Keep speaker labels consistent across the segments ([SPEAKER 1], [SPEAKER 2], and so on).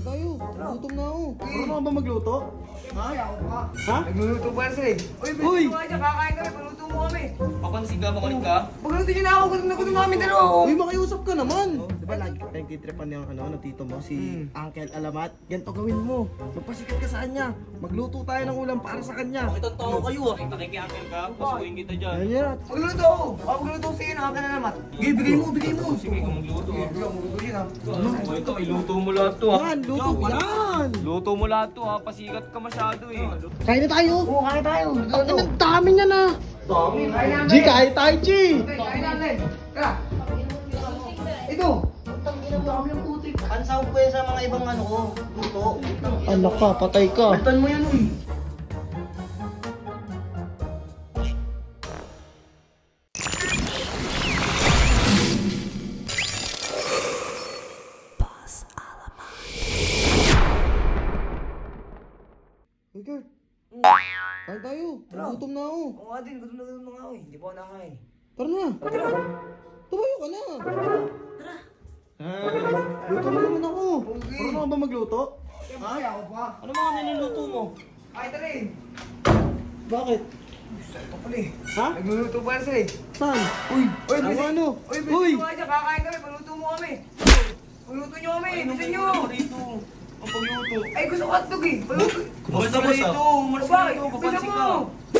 [SPEAKER 1] Kain tayo. Gutom na ako. Marunong ka ba magluto? Ha? Ha?
[SPEAKER 2] Nagluluto pa sila eh.
[SPEAKER 1] Uy!
[SPEAKER 2] Kakain kami, paluto mo kami.
[SPEAKER 3] Papansin ka, makulit ka?
[SPEAKER 2] Pagluto nyo na ako, gutom na kami dalawa.
[SPEAKER 1] Uy, makiusap ka naman. Di ba lagi ka tayong titripan ng tito mo, si Uncle Alamat? Ganito gawin mo. Magpasikat ka sa kanya. Magluto tayo ng ulam para sa kanya.
[SPEAKER 3] Bakit ang tao kayo ah? Nakikiakil ka? Pasukin kita dyan.
[SPEAKER 1] Ayan.
[SPEAKER 2] Magluto ako. Ako magluto sa iyo, nakaka na naman. Bigay mo.
[SPEAKER 3] Sige, kung magluto ah.
[SPEAKER 2] Bigay mo, magluto yun ah.
[SPEAKER 3] Ano? Ito, iluto mo lahat to ah.
[SPEAKER 1] Yan, luto yan.
[SPEAKER 3] Luto mo lahat to ah. Pasikat ka masyado eh.
[SPEAKER 1] Kain na tayo.
[SPEAKER 2] Oo, kain tayo.
[SPEAKER 1] Ang dami niya na.
[SPEAKER 2] Dami. Kain namin.
[SPEAKER 1] G, kain tayo, G.
[SPEAKER 2] Kain namin. Tara. Ito. Ang dami ng putik.
[SPEAKER 4] Kansaw ko yan sa mga ibang ano ko, luto.
[SPEAKER 1] Anak ka, patay ka.
[SPEAKER 2] Balitan mo yan, uy.
[SPEAKER 1] Uy, Kurt. Kain tayo. Gutom na ako.
[SPEAKER 2] Oo nga din, gutom na nga ako eh. Hindi pa ako nakain.
[SPEAKER 1] Tara na. Tumayo ka na. Luto na naman ako. Marunong ka ba magluto?
[SPEAKER 2] Ha? Ako pa.
[SPEAKER 3] Ano mga niluluto mo?
[SPEAKER 2] Ay, tara eh.
[SPEAKER 1] Bakit?
[SPEAKER 2] Ito pala eh.
[SPEAKER 1] Ha?
[SPEAKER 2] Nagluluto pa sila eh.
[SPEAKER 1] Saan?
[SPEAKER 2] Uy,
[SPEAKER 1] ano?
[SPEAKER 2] Uy,
[SPEAKER 1] Uy!
[SPEAKER 2] bisin mo ka dyan. Kakain kami, paluto mo kami. Paluto nyo kami, bisin nyo.
[SPEAKER 3] Rito. Ang pagluto.
[SPEAKER 2] Ay, gusto ko hotdog eh. Paluto.
[SPEAKER 3] Umalis ka rito. Umalis ka
[SPEAKER 2] Bakit?
[SPEAKER 3] rito. Papansin
[SPEAKER 2] Bisan
[SPEAKER 3] ka.
[SPEAKER 2] mo.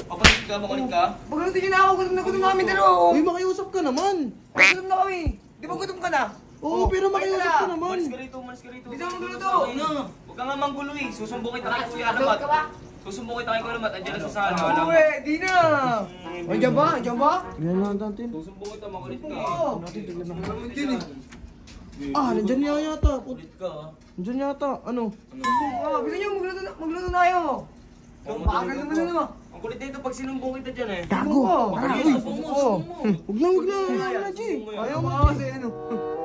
[SPEAKER 3] Papansin ka, makulit ka?
[SPEAKER 2] Pagluto nyo na ako, gutom na kami dalawa.
[SPEAKER 1] Uy, makiusap ka naman.
[SPEAKER 2] Gutom na kami. Di ba gutom ka na?
[SPEAKER 1] Oo, pero makiusap ka naman.
[SPEAKER 3] Umalis ka rito. Umalis ka rito.
[SPEAKER 2] Bisan mo magluto.
[SPEAKER 3] Huwag ka nga manggulo eh. Susumbong kita kay Kuya
[SPEAKER 2] Sagot
[SPEAKER 3] Alamat.
[SPEAKER 2] ka ba?
[SPEAKER 3] Susumbong kita kay Kuya Alamat. Andiyan na sa sala.
[SPEAKER 2] Uwe, di na. Andiyan ba? Andiyan ba?
[SPEAKER 1] Yan lang natin.
[SPEAKER 3] Susumbong kita, makulit ka.
[SPEAKER 2] Oo.
[SPEAKER 3] Naman
[SPEAKER 2] dyan eh.
[SPEAKER 1] Nandyan niya yata.
[SPEAKER 3] Kulit ka ah.
[SPEAKER 1] Nandyan yata. Ano?
[SPEAKER 2] Bisan nyo, magluto na kayo. Pagal naman na naman.
[SPEAKER 3] Ang kulit dito pag sinumbong kita dyan eh.
[SPEAKER 1] Gago.
[SPEAKER 2] Tara,
[SPEAKER 1] Uy,
[SPEAKER 3] Susumbong mo.
[SPEAKER 1] Huwag na. Ayaw na, G.
[SPEAKER 2] Ayaw mo kasi ano.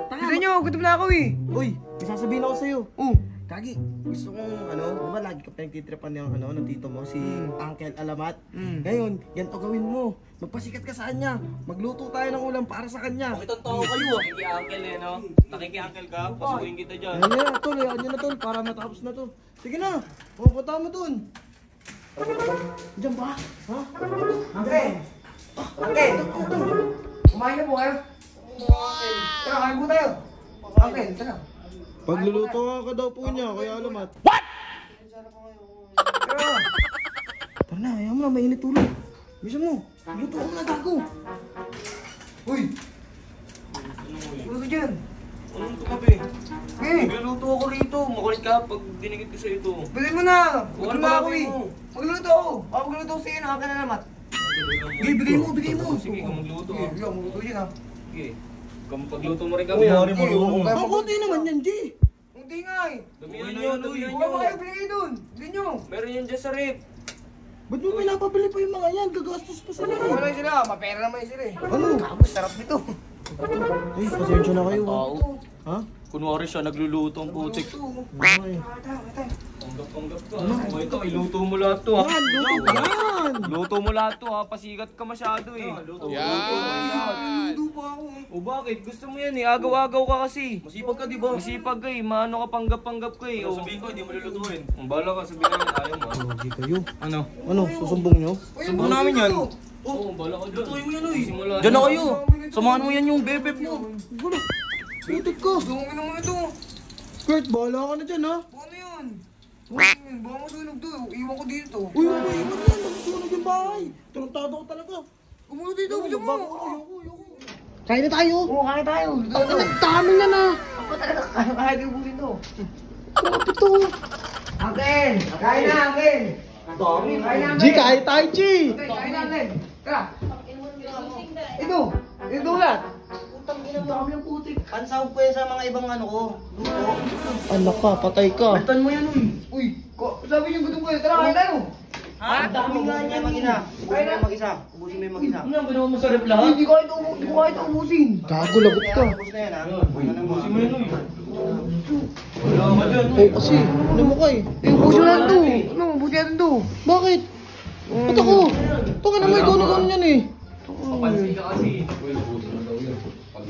[SPEAKER 2] Bisan nyo, gutom na ako eh.
[SPEAKER 1] Uy, may sasabihin ako sa'yo.
[SPEAKER 2] Oh.
[SPEAKER 1] Kagi, gusto kong di ba lagi ka tayong titripan ng tito mo, si Uncle Alamat? Ngayon, ganito gawin mo. Magpasikat ka sa kanya. Magluto tayo ng ulam para sa kanya.
[SPEAKER 3] Bakit ang tao kayo ah? Nakikiakil eh no? Nakikiakil ka? Pasukin kita dyan.
[SPEAKER 1] Ayan na, tol. Ayan na, tol. Para matapos na to. Sige na. Pupunta mo dun. Diyan ba? Ha?
[SPEAKER 2] Uncle! Uncle! Kumain na po kayo? Tara, kain po tayo. Uncle, tara.
[SPEAKER 1] Pagluluto ka daw po niya, kaya Alamat.
[SPEAKER 2] Tara.
[SPEAKER 1] Tara na, ayaw mo na. Mainit ulo. Bisa mo. Luto ko na, gago.
[SPEAKER 2] Uy! Ano ka dyan?
[SPEAKER 3] Anong tumabi?
[SPEAKER 2] Eh!
[SPEAKER 3] Nagluluto ako rito. Makulit ka pag dinigit ko sa ito.
[SPEAKER 2] Bilhin mo na! Gutom
[SPEAKER 3] Ano
[SPEAKER 2] na
[SPEAKER 3] ba
[SPEAKER 2] ako eh!
[SPEAKER 3] gagawin mo?
[SPEAKER 2] Magluto ako! Ako magluto sa iyo, nakaka na naman. Bigay mo!
[SPEAKER 3] Sige, kung magluto ah.
[SPEAKER 2] Sige, magluto yun ah.
[SPEAKER 3] Sige. Kung pagluto mo rin kami ah.
[SPEAKER 1] Ang konti naman yan, G.
[SPEAKER 2] Hindi nga eh!
[SPEAKER 3] Damihan nyo, damihan
[SPEAKER 2] Huwag mo
[SPEAKER 3] nyo.
[SPEAKER 2] kayo binigay dun! Hindi nyo!
[SPEAKER 3] Meron yan dyan sa rip.
[SPEAKER 1] Ba't mo pinapabili pa yung mga yan? Gagastos pa sila.
[SPEAKER 2] Wala sila, mapera naman sila eh.
[SPEAKER 1] Ano?
[SPEAKER 2] Kapos, sarap nito.
[SPEAKER 1] Ay, pasensya na kayo.
[SPEAKER 3] Tao.
[SPEAKER 1] Ha?
[SPEAKER 3] Kunwari siya, nagluluto ang putik.
[SPEAKER 1] Ay.
[SPEAKER 3] Panggap ka. Ano ito, iluto mo lahat to ah.
[SPEAKER 1] Yan, luto ka yan.
[SPEAKER 3] Luto mo lahat to ha, pasikat ka masyado eh.
[SPEAKER 2] Luto pa ako.
[SPEAKER 3] O bakit? Gusto mo yan eh, agaw-agaw ka kasi. Masipag ka di ba? Masipag ka eh, maano ka panggap-panggap ka eh. O sabihin ko, hindi mo lulutuin. Ang bala ka, sabihin namin ayaw mo.
[SPEAKER 1] Hindi kayo.
[SPEAKER 3] Ano?
[SPEAKER 1] Ano, susumbong nyo?
[SPEAKER 3] Sumbong namin yan. Oo, bala ka dyan. Lutuin mo yan eh. Diyan na kayo. Samahan mo yan yung bebep mo.
[SPEAKER 1] Gulo. Putik ka.
[SPEAKER 2] Dungin naman ito.
[SPEAKER 1] Kurt, bahala ka na dyan, ha?
[SPEAKER 2] Ano yun? Baka masunog to. Iwan ko dito.
[SPEAKER 1] Uy, huwag mo iwan yan. Nagsusunog yung bahay. Tarantado ko talaga.
[SPEAKER 2] Kumulo dito, gusto mo.
[SPEAKER 1] Ayoko. Kain na tayo.
[SPEAKER 2] Oo, kain tayo.
[SPEAKER 1] Ang dami na na.
[SPEAKER 2] Ako talaga, kaya ko ubusin to.
[SPEAKER 1] Grabe to.
[SPEAKER 2] Uncle! Kain na, Uncle!
[SPEAKER 3] Dami.
[SPEAKER 2] Kain na,
[SPEAKER 1] G, kain tayo, G.
[SPEAKER 2] Kain na, Uncle! Tara! Ito lahat!
[SPEAKER 4] Ang dami ng putik. Kansaw ko yan sa mga ibang ano ko, luto.
[SPEAKER 1] Anak ka, patay ka.
[SPEAKER 4] Balitan mo yan, uy.
[SPEAKER 2] Uy! Sabi niyo gutom ko yun. Tara, kain tayo!
[SPEAKER 4] Ang dami nga niya mag-isa. Ubusin mo yung mag-isa. Ubusin mo yung mag-isa.
[SPEAKER 3] Ano ang ginawa mo sa rip
[SPEAKER 2] Uy,
[SPEAKER 3] lahat?
[SPEAKER 2] hindi ko kahit ubusin!
[SPEAKER 1] Gago, lagot ka.
[SPEAKER 4] Ubus na yan, ha?
[SPEAKER 3] Ubusin mo yun eh. Wala ka dyan.
[SPEAKER 1] Oo kasi, ano mo kay?
[SPEAKER 2] Ubusin natin to! Ano, ubusin natin to!
[SPEAKER 1] Bakit? Ba't ako? Ito ka naman ikaw na gano'n yan eh.
[SPEAKER 3] Papansin ka kasi.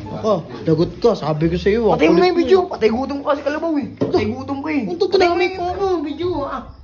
[SPEAKER 1] Ako, dagot ka. Sabi ko sa'yo.
[SPEAKER 2] Patay mo na yung video. Patay gutom ka kasi kalabaw eh. Patay gutom ka eh.
[SPEAKER 1] Ang totoo na
[SPEAKER 2] Patay mo yung video ah.